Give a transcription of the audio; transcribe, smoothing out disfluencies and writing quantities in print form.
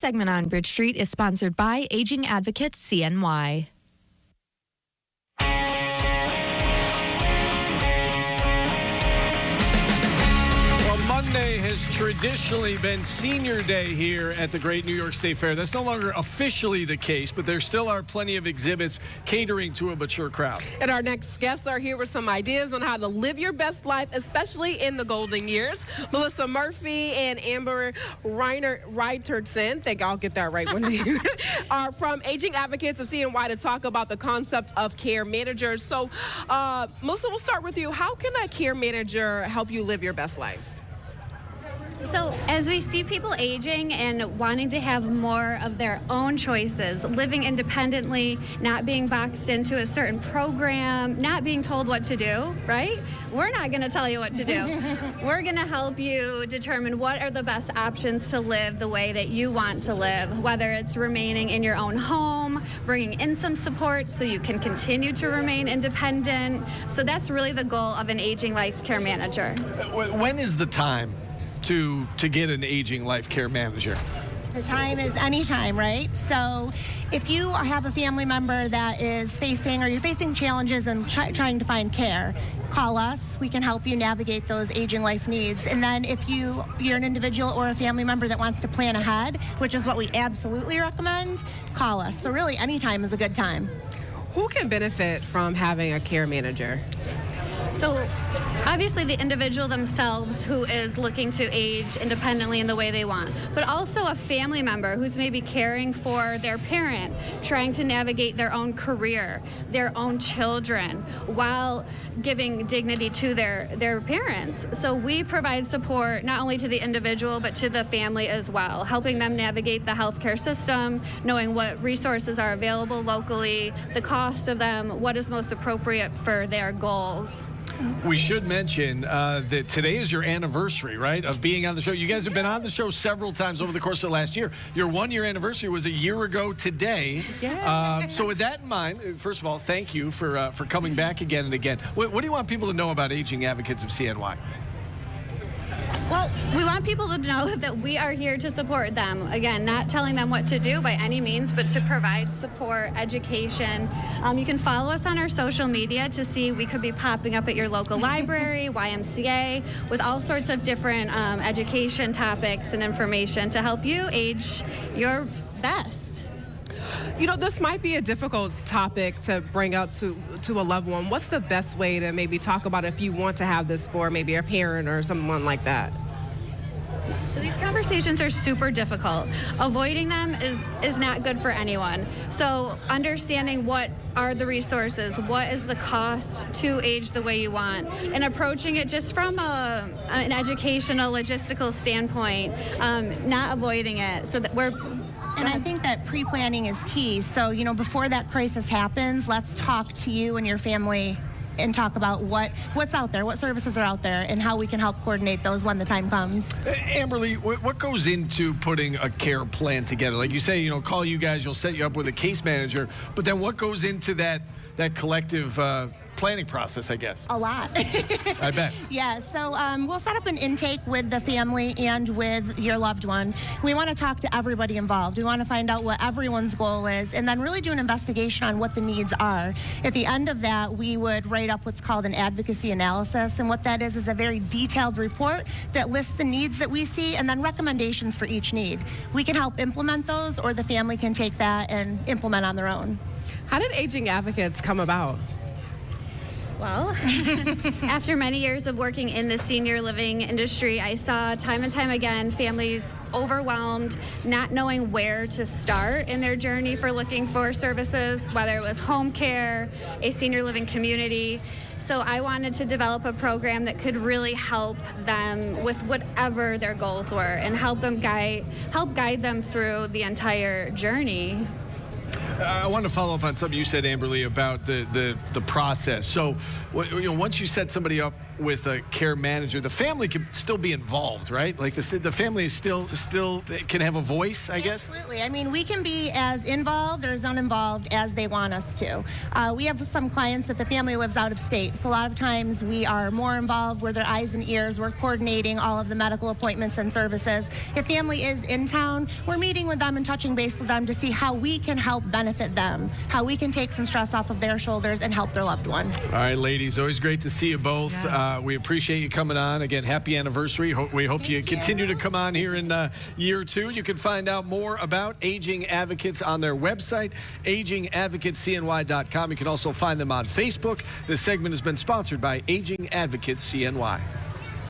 Segment on Bridge Street is sponsored by Aging Advocates CNY. Monday has traditionally been senior day here at the Great New York State Fair. That's no longer officially the case, but there still are plenty of exhibits catering to a mature crowd. And our next guests are here with some ideas on how to live your best life, especially in the golden years. Melissa Murphy and Amber Reiterson, think I'll get that right one day, are from Aging Advocates of CNY to talk about the concept of care managers. So, Melissa, we'll start with you. How can a care manager help you live your best life? So as we see people aging and wanting to have more of their own choices, living independently, not being boxed into a certain program, not being told what to do, right? We're not going to tell you what to do. We're going to help you determine what are the best options to live the way that you want to live, whether it's remaining in your own home, bringing in some support so you can continue to remain independent. So that's really the goal of an aging life care manager. When is the time to get an aging life care manager? The time is any time, right? So if you have a family member that is facing, or you're facing challenges and trying to find care, call us. We can help you navigate those aging life needs. And then if you're an individual or a family member that wants to plan ahead, which is what we absolutely recommend, call us. So really any time is a good time. Who can benefit from having a care manager? So obviously the individual themselves who is looking to age independently in the way they want, but also a family member who's maybe caring for their parent, trying to navigate their own career, their own children, while giving dignity to their parents. So we provide support not only to the individual, but to the family as well, helping them navigate the healthcare system, knowing what resources are available locally, the cost of them, what is most appropriate for their goals. We should mention that today is your anniversary, right, of being on the show. You guys have been on the show several times over the course of last year. Your one-year anniversary was a year ago today. Yeah. So with that in mind, first of all, thank you for coming back again and again. What do you want people to know about Aging Advocates of CNY? Well, we want people to know that we are here to support them. Again, not telling them what to do by any means, but to provide support, education. You can follow us on our social media to see we could be popping up at your local library, YMCA, with all sorts of different education topics and information to help you age your best. You know, this might be a difficult topic to bring up to a loved one. What's the best way to maybe talk about it if you want to have this for maybe a parent or someone like that? So these conversations are super difficult. Avoiding them is not good for anyone. So understanding what are the resources, what is the cost to age the way you want, and approaching it just from an educational, logistical standpoint, not avoiding it. So that we're... And I think that pre-planning is key. So, before that crisis happens, let's talk to you and your family and talk about what's out there, what services are out there, and how we can help coordinate those when the time comes. Amberly, what goes into putting a care plan together? Like you say, call you guys, you'll set you up with a case manager, but then what goes into that collective planning process, I guess? A lot. I bet. Yeah, so we'll set up an intake with the family and with your loved one. We want to talk to everybody involved. We want to find out what everyone's goal is and then really do an investigation on what the needs are. At the end of that, we would write up what's called an advocacy analysis, and what that is a very detailed report that lists the needs that we see and then recommendations for each need. We can help implement those, or the family can take that and implement on their own. How did Aging Advocates come about? Well, after many years of working in the senior living industry, I saw time and time again families overwhelmed, not knowing where to start in their journey for looking for services, whether it was home care, a senior living community. So I wanted to develop a program that could really help them with whatever their goals were and help guide them through the entire journey. I want to follow up on something you said, Amberly, about the process. So, once you set somebody up with a care manager, the family can still be involved, right? Like the family is still can have a voice, I guess. Absolutely. I mean, we can be as involved or as uninvolved as they want us to. We have some clients that the family lives out of state, so a lot of times we are more involved. We're their eyes and ears. We're coordinating all of the medical appointments and services. If family is in town, we're meeting with them and touching base with them to see how we can help benefit them, how we can take some stress off of their shoulders and help their loved one. All right, ladies, always great to see you both. Yes. We appreciate you coming on. Again, happy anniversary. We hope you continue to come on here in year 2. You can find out more about Aging Advocates on their website, agingadvocatescny.com. You can also find them on Facebook. This segment has been sponsored by Aging Advocates CNY.